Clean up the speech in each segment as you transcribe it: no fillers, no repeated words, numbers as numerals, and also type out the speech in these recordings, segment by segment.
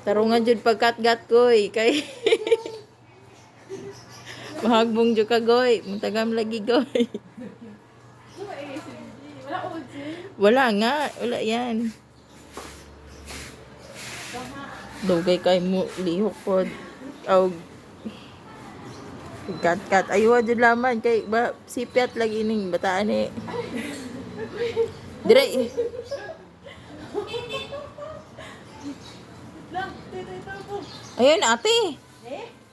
Tarungan jud pagkatgat koy kay mahagbong jud ka goy, mutagam lagi goy. Wala nga, wala yan. Dugay kay mo lihok pod. Og kat aywa jud laman kay ba sipiat lagi ning bataan ni. Dire. Ayun ate.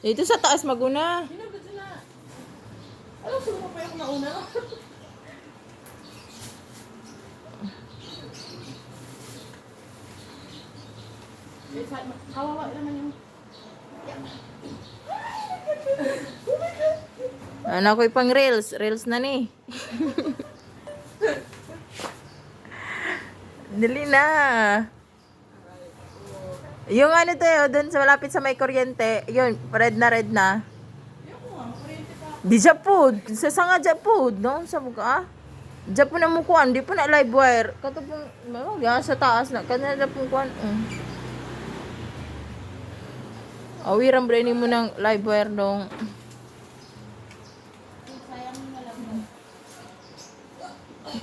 Dito sa taas maguna. Ano sumo pa yung nauna? Kawawa naman yung... Ano ko'y pang reels na ni. Dali na. Yung ano tayo, dun sa malapit sa may kuryente, yun, red na. Di Japod, sa sanga Japod, no? Sa muka, Japod na mukuan, di po na live wire. Kato pong, sa taas na, kanina pong kuan. Awiran brainy mo ng live wire dong.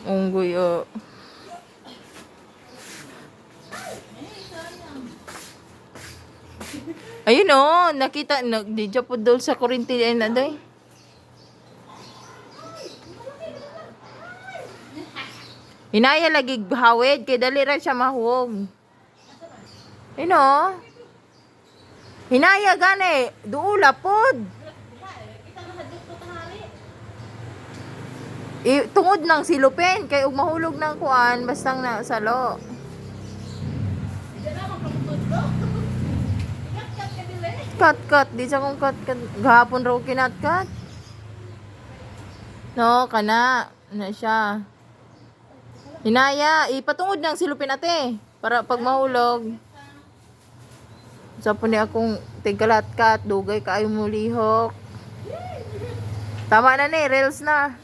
Unggoy, oh. Ayun, oh, nakita, di Japod dol sa kurinti na doy. Hinaya lagi hawid, kay dali ra siya mahuwog. Ayun, oh. Hinaya gani, duula pod. Tungod ng silupin, kay ug mahulog ng kuan, bastang na salo. Cut, di siya kong cut. Gahapon raw kinat-cut. No, kana. Na siya. Hinaya, ipatungod ng silupin ate. Para pag mahulog. Sa po ni akong tigkalat-cut, dugay kaayo mo lihok. Tama na ni, reels na.